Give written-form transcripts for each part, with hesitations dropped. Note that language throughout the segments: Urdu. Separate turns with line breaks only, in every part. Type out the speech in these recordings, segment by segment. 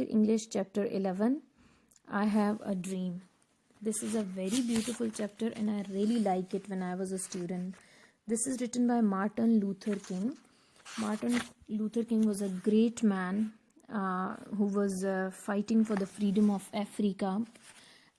English chapter 11, I Have a Dream. This is a very beautiful chapter and I really like it when I was a student. This is written by Martin Luther King. Martin Luther King was a great man who was fighting for the freedom of Africa.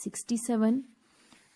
67.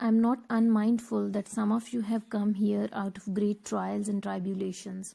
I am not unmindful that some of you have come here out of great trials and tribulations.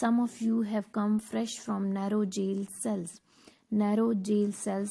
Some of you have come fresh from narrow jail cells. Narrow jail cells,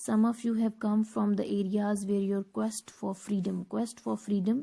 Some of you have come from the areas where your quest for freedom,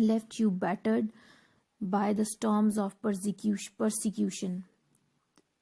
left you battered by the storms of persecution,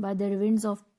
by the winds of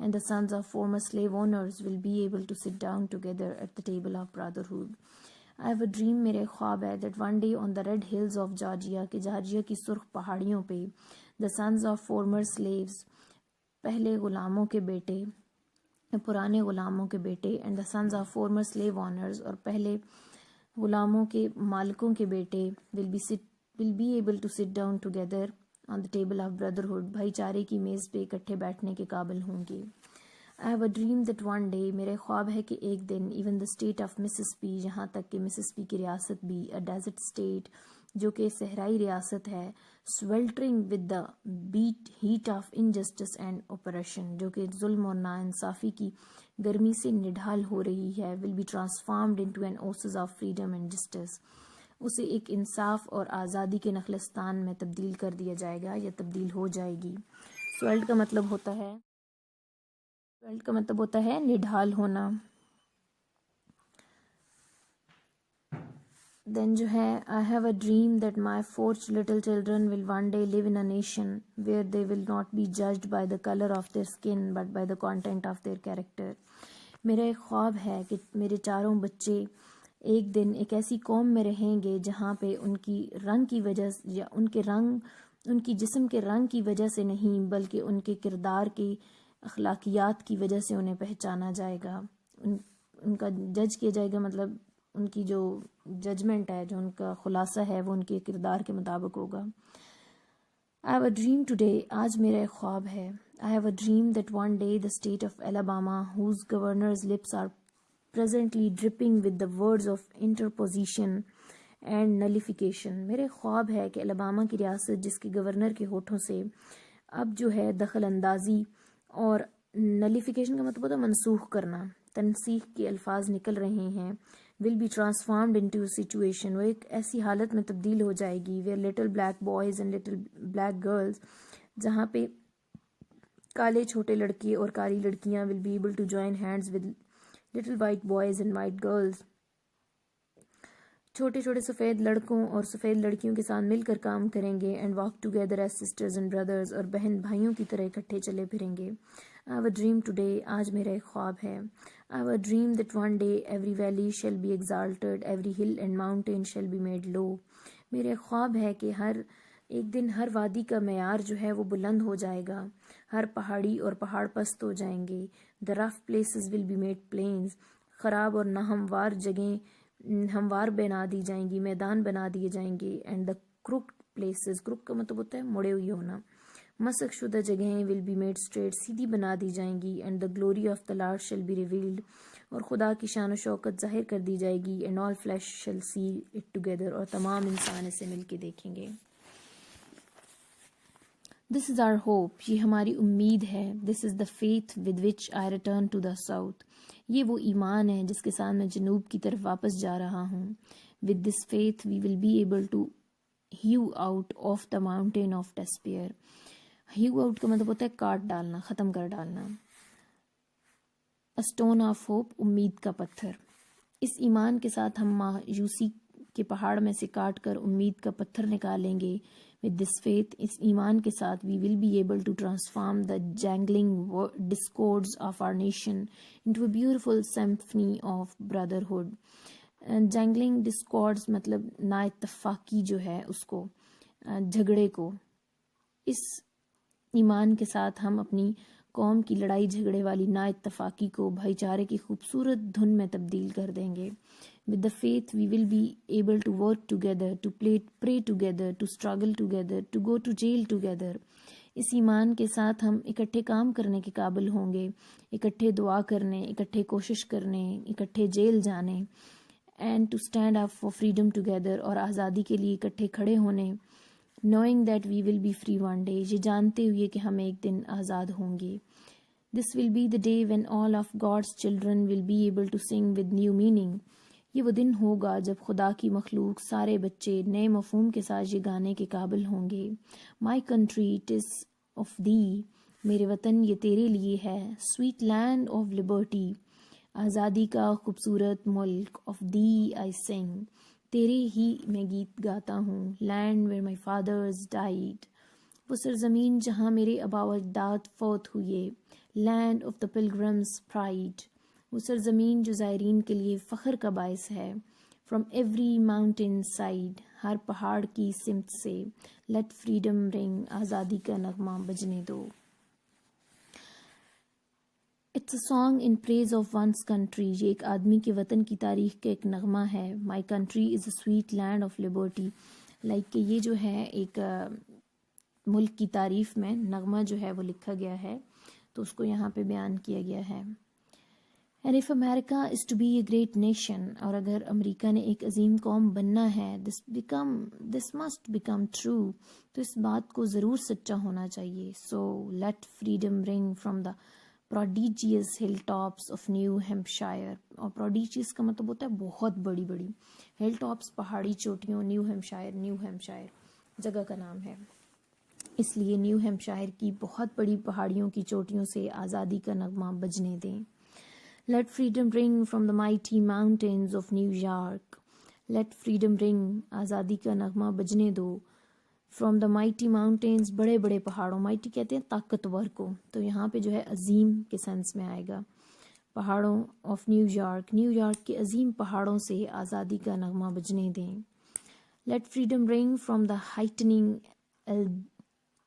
and the sons of former slave owners will be able to sit down together at the table of brotherhood. I have a dream, میرے خواب ہے that one day on the red hills of Georgia کہ جارجیا کی سرخ پہاڑیوں پہ the sons of former slaves پہلے غلاموں کے بیٹے پرانے غلاموں کے بیٹے and the sons of former slave owners اور پہلے غلاموں کے مالکوں کے بیٹے will be able to sit down together on the table of brotherhood بھائی چارے کی میز پہ اکٹھے بیٹھنے کے قابل ہوں گے. I have a dream that one day میرے خواب ہے کہ ایک دن even the state of Mississippi یہاں تک کہ مسسپی کی ریاست بھی a desert state جو کہ صحرائی ریاست ہے sweltering with the heat of injustice and oppression جو کہ ظلم اور ناانصافی کی گرمی سے نڈھال ہو رہی ہے will be transformed into an oasis of freedom and justice اسے ایک انصاف اور آزادی کے نخلستان میں تبدیل کر دیا جائے گا یا تبدیل ہو جائے گی. سویلٹ کا مطلب ہوتا ہے نڈھال ہونا. دین جو ہے I have a dream that my 4 little children will one day live in a nation where they will not be judged by the color of their skin but by the content of their character. میرا ایک خواب ہے کہ میرے 4 بچے ایک دن ایک ایسی قوم میں رہیں گے جہاں پہ ان کی رنگ کی وجہ یا ان کی جسم کے رنگ کی وجہ سے نہیں بلکہ ان کے کردار کی اخلاقیات کی وجہ سے انہیں پہچانا جائے گا. ان کا جج کیا جائے گا مطلب ان کی جو ججمنٹ ہے جو ان کا خلاصہ ہے وہ ان کے کردار کے مطابق ہوگا. I have a dream today آج میرا ایک خواب ہے. I have a dream that one day the state of Alabama whose governor's lips are presently dripping with the words of interposition and nullification میرے خواب ہے کہ الاباما کی ریاست جس کے گورنر کے ہونٹوں سے اب جو ہے دخل اندازی اور نلیفیکیشن کا مطلب ہوتا ہے منسوخ کرنا تنسیخ کے الفاظ نکل رہے ہیں will be transformed into a situation وہ ایک ایسی حالت میں تبدیل ہو جائے گی where little black boys and little black girls جہاں پہ کالے چھوٹے لڑکے اور کالی لڑکیاں will be able to join hands with little white boys and white girls چھوٹے چھوٹے سفید لڑکوں اور سفید لڑکیوں کے ساتھ مل کر کام کریں گے and walk together as sisters and brothers اور بہن بھائیوں کی طرح اکٹھے چلے پھریں گے. I have a dream today آج میرا ایک خواب ہے. I have a dream that one day every valley shall be exalted, every hill and mountain shall be made low. میرے خواب ہے کہ ایک دن ہر وادی کا معیار جو ہے وہ بلند ہو جائے گا ہر پہاڑی اور پہاڑ پست ہو جائیں گے. The rough places will be made plains خراب اور ناہموار جگہیں ہموار بنا دی جائیں گی میدان بنا دیے جائیں گے. And the crooked places crook کا مطلب ہوتا ہے مڑے ہوئے ہونا مسخ شدہ جگہیں will be made straight سیدھی بنا دی جائیں گی. And the glory of the Lord shall be revealed اور خدا کی شان و شوکت ظاہر کر دی جائے گی. and all flesh shall see it together اور تمام انسان اسے مل کے دیکھیں گے. This is our hope یہ ہماری امید ہے. This is the faith with which I return to the south یہ وہ ایمان ہے جس کے ساتھ میں جنوب کی طرف واپس جا رہا ہوں. With this faith we will be able to hew out of the mountain of despair. hew out کا مطلب ہوتا ہے کاٹ ڈالنا ختم کر ڈالنا. A stone of hope امید کا پتھر. اس ایمان کے ساتھ ہم مایوسی کے پہاڑ میں سے کاٹ کر امید کا پتھر نکالیں گے. With this faith اس ایمان کے ساتھ we will be able to transform the jangling discords of our nation into a beautiful symphony of brotherhood. jangling discords مطلب نا اتفاقی جو ہے اس کو جھگڑے کو اس ایمان کے ساتھ ہم اپنی قوم کی لڑائی جھگڑے والی نا اتفاقی کو بھائی چارے کی خوبصورت دھن میں تبدیل کر دیں گے. With the faith we will be able to work together, to pray together, to struggle together, to go to jail together. اس ایمان کے ساتھ ہم اکٹھے کام کرنے کے قابل ہوں گے اکٹھے دعا کرنے اکٹھے کوشش کرنے اکٹھے جیل جانے and to stand up for freedom together اور آزادی کے لیے اکٹھے کھڑے ہونے knowing that we will be free one day یہ جانتے ہوئے کہ ہم ایک دن آزاد ہوں گے. This will be the day when all of God's children will be able to sing with new meaning. یہ وہ دن ہوگا جب خدا کی مخلوق سارے بچے نئے مفہوم کے ساتھ یہ گانے کے قابل ہوں گے. My country it is of thee میرے وطن یہ تیرے لیے ہے. Sweet land of liberty آزادی کا خوبصورت ملک. Of thee I sing تیرے ہی میں گیت گاتا ہوں. Land where my fathers died وہ سرزمین جہاں میرے آبا و اجداد فوت ہوئے. Land of the pilgrim's pride وہ سرزمین جو زائرین کے لیے فخر کا باعث ہے. فرام ایوری ماؤنٹین سائڈ، ہر پہاڑ کی سمت سے، لیٹ فریڈم رنگ، آزادی کا نغمہ بجنے دو. It's a song in praise of one's country, یہ ایک آدمی کے وطن کی تاریخ کا ایک نغمہ ہے. My country is a sweet land of liberty, like کہ یہ جو ہے ایک ملک کی تعریف میں نغمہ جو ہے وہ لکھا گیا ہے، تو اس کو یہاں پہ بیان کیا گیا ہے. And if America is to be a great nation، اور اگر امریکہ نے ایک عظیم قوم بننا ہے، this must become true، تو اس بات کو ضرور سچا ہونا چاہیے. So let freedom ring from the prodigious hilltops of New Hampshire، اور prodigious کا مطلب ہوتا ہے بہت بڑی بڑی، hilltops پہاڑی چوٹیوں، نیو ہیمپشائر جگہ کا نام ہے، اس لیے نیو ہیمپشائر کی بہت بڑی پہاڑیوں کی چوٹیوں سے آزادی کا نغمہ بجنے دیں. Let freedom ring from the mighty mountains of New York، let freedom ring، آزادی کا نغمہ بجنے دو. From the mighty mountains، بڑے بڑے پہاڑوں، mighty کہتے ہیں طاقتور کو، تو یہاں پہ جو ہے عظیم کے سینس میں آئے گا، پہاڑوں of نیو یارک کے عظیم پہاڑوں سے آزادی کا نغمہ بجنے دیں. Let freedom ring from the heightening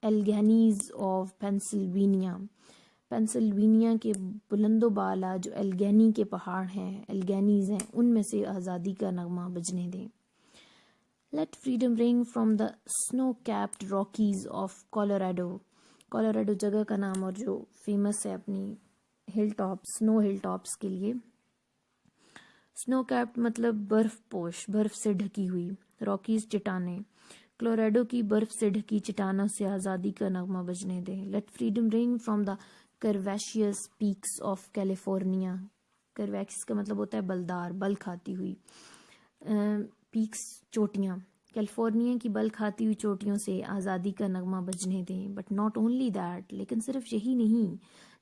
Alleghenies of Pennsylvania، Pennsylvania کے بلند و بالا جو الگینی کے پہاڑ ہیں، الگینیز ہیں، ان میں سے آزادی کا نغمہ بجنے دیں. لیٹ فریڈم رنگ فرام دا سنو کیپڈ راکیز آف کولوراڈو جگہ کا نام اور جو فیمس ہے اپنی ہل ٹاپس، سنو ہل ٹاپس کے لیے. سنو کیپڈ مطلب برف پوش، برف سے ڈھکی ہوئی، راکیز چٹانیں، کولوراڈو کی برف سے ڈھکی چٹانوں سے آزادی کا نغمہ بجنے دیں. Let freedom ring from the curvaceous peaks of California, curvaceous کا مطلب ہوتا ہے بلدار، بل کھاتی ہوئی، پیکس چوٹیاں، کیلیفورنیا کی بل کھاتی ہوئی چوٹیوں سے آزادی کا نغمہ بجنے دیں. بٹ ناٹ اونلی دیٹ، لیکن صرف یہی نہیں،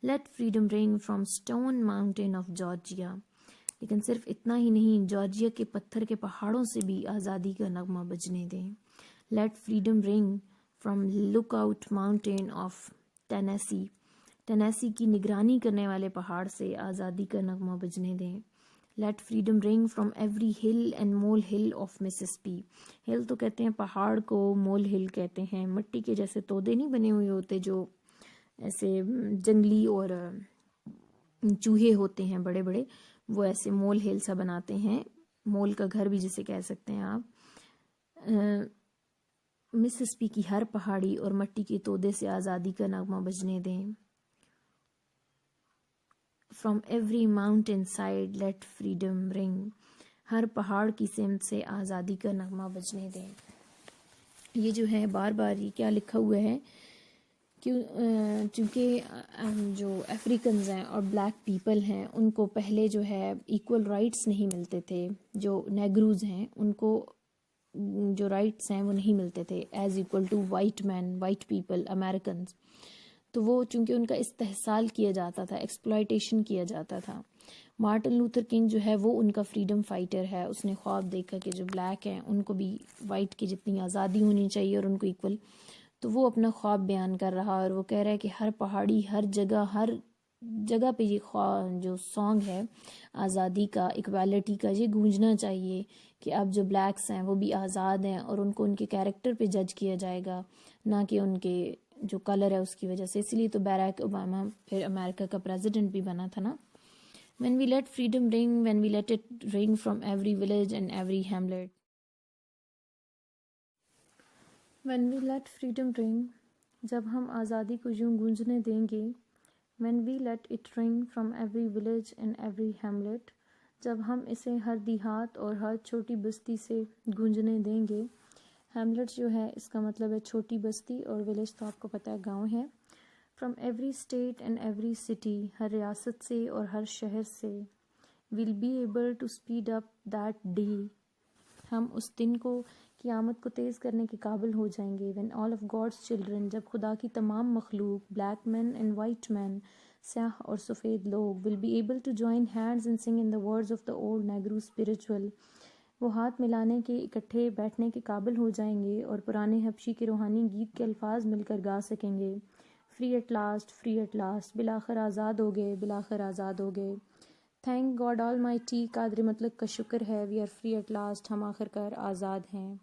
late freedom ring from stone mountain of Georgia, لیکن صرف اتنا ہی نہیں، جارجیا کے پتھر کے پہاڑوں سے بھی آزادی کا نغمہ بجنے دیں. Let freedom ring from lookout mountain of Tennessee کی نگرانی کرنے والے پہاڑ سے آزادی کا نغمہ بجنے دیں. Let freedom ring from every ہل اینڈ مول ہل آف مسسپی، ہل تو کہتے ہیں پہاڑ کو، مول ہل کہتے ہیں مٹی کے جیسے تودے نہیں بنے ہوئے ہوتے جو ایسے جنگلی اور چوہے ہوتے ہیں بڑے بڑے، وہ ایسے مول ہل سا بناتے ہیں، مول کا گھر بھی جسے کہہ سکتے ہیں آپ. مسسپی کی ہر پہاڑی اور مٹی کے تودے سے آزادی کا نغمہ بجنے دیں. From every mountain side let freedom ring, ہر پہاڑ کی سمت سے آزادی کا نغمہ بجنے دیں. یہ جو ہے بار بار یہ کیا لکھا ہوا ہے، چونکہ جو افریقنز ہیں اور بلیک پیپل ہیں ان کو پہلے جو ہے ایکول رائٹس نہیں ملتے تھے، جو نیگروز ہیں ان کو جو رائٹس ہیں وہ نہیں ملتے تھے as equal to white man, white people, Americans. تو وہ چونکہ ان کا استحصال کیا جاتا تھا، ایکسپلائٹیشن کیا جاتا تھا. مارٹن لوتھر کنگ جو ہے وہ ان کا فریڈم فائٹر ہے، اس نے خواب دیکھا کہ جو بلیک ہیں ان کو بھی وائٹ کی جتنی آزادی ہونی چاہیے اور ان کو ایکول، تو وہ اپنا خواب بیان کر رہا اور وہ کہہ رہا ہے کہ ہر پہاڑی، ہر جگہ پہ یہ جو سانگ ہے آزادی کا، ایکویلٹی کا، یہ گونجنا چاہیے کہ اب جو بلیکس ہیں وہ بھی آزاد ہیں اور ان کو ان کے کیریکٹر پہ جج کیا جائے گا، نہ کہ ان کے جو کلر ہے اس کی وجہ سے. اس لیے تو بیراک اوباما پھر امریکہ کا پریزیڈنٹ بھی بنا تھا نا. When we let freedom ring, when we let it ring from every village and every hamlet. When we let freedom ring، جب ہم آزادی کو یوں گونجنے دیں گے. When we let it ring from every village and every hamlet، جب ہم اسے ہر دیہات اور ہر چھوٹی بستی سے گونجنے دیں گے. ہیملٹ جو ہے اس کا مطلب ہے چھوٹی بستی، اور ولیج تو آپ کو پتہ ہے گاؤں ہے. From every state and every city, ہر ریاست سے اور ہر شہر سے. We'll be able to speed up that day, ہم اس دن کو، قیامت کو تیز کرنے کے قابل ہو جائیں گے. When all of God's children, جب خدا کی تمام مخلوق، black man and white man, سیاہ اور سفید لوگ، will be able to join hands and sing in the words of the old Negro spiritual, وہ ہاتھ ملانے کے، اکٹھے بیٹھنے کے قابل ہو جائیں گے اور پرانے حبشی کے روحانی گیت کے الفاظ مل کر گا سکیں گے. Free at last, free at last, بالآخر آزاد ہو گئے، بالآخر آزاد ہو گئے. تھینک گاڈ آل مائٹی، قادر مطلق کا شکر ہے، we are free at last, ہم آخر کار آزاد ہیں.